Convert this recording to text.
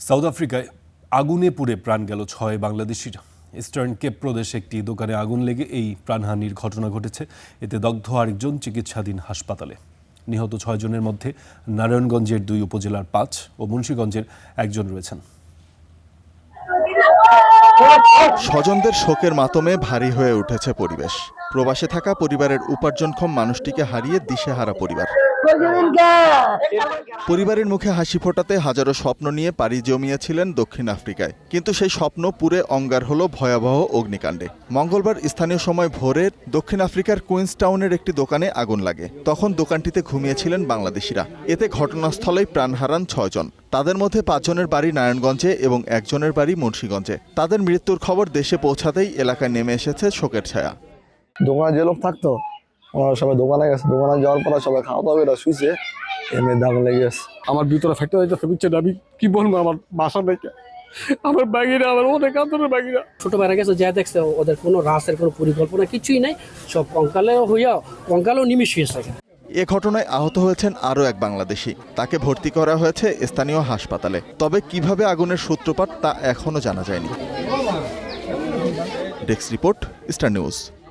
South আফ্রিকায় আগুনে পুড়ে প্রাণ গেল ৬ বাংলাদেশির। ইস্টার্ন কেপ প্রদেশে একটি দোকানে আগুন লেগে এই প্রাণহানির ঘটনা ঘটেছে। এতে দগ্ধ আরেকজন চিকিৎসাধীন হাসপাতালে। নিহত ৬ জনের মধ্যে নারায়ণগঞ্জের ২ উপজেলার ৫ ও মুন্সিগঞ্জের ১ জন রয়েছেন। স্বজনদের শোকের মাতমে ভারী হয়ে উঠেছে পরিবেশ। প্রবাসে থাকা পরিবারের উপার্জনক্ষম মানুষটিকে হারিয়ে দিশেহারা পরিবার। পরিবারের মুখে হাসি ফোটাতে হাজারো স্বপ্ন নিয়ে পাড়ি জমিয়েছিলেন দক্ষিণ আফ্রিকায়, কিন্তু সেই স্বপ্ন পুড়ে অঙ্গার হলো ভয়াবহ অগ্নিকাণ্ডে। মঙ্গলবার স্থানীয় সময় ভোরে দক্ষিণ আফ্রিকার কুইন্সটাউনের একটি দোকানে আগুন লাগে। তখন দোকানটিতে ঘুমিয়েছিলেন বাংলাদেশিরা। এতে ঘটনাস্থলেই প্রাণ হারান ৬ জন। তাদের মধ্যে ৫ জনের বাড়ি নারায়ণগঞ্জে এবং ১ জনের বাড়ি মুন্সিগঞ্জে। তাদের মৃত্যুর খবর দেশে পৌঁছাতেই এলাকায় নেমে এসেছে শোকের ছায়া। দোকানে যে লোক থাকতো ওনারা সবাই দোকানে গেছে। দোকানে যাওয়ার পরে সবাই খাওয়া দাওয়া করে শুয়েছে, এমনি আগুন লেগে গেছে। আমার ভিতরে ফেটে যাইতেছে, বুঝছেন? আমি কি বলবো, আমার বাসা দেখে আমার বাগিরা, আমার অনেক আদরের বাগিরা। ছোট বেড়া গেছে, যা দেখছে ওদের কোনো রাসের কোনো পরিকল্পনা কিছুই নাই, সব কঙ্কালেও নিমিশ হয়েছে। এ ঘটনায় আহত হয়েছেন আরও এক বাংলাদেশি। তাকে ভর্তি করা হয়েছে স্থানীয় হাসপাতালে। তবে কিভাবে আগুনের সূত্রপাত তা এখনও জানা যায়নি। Desk report, star news.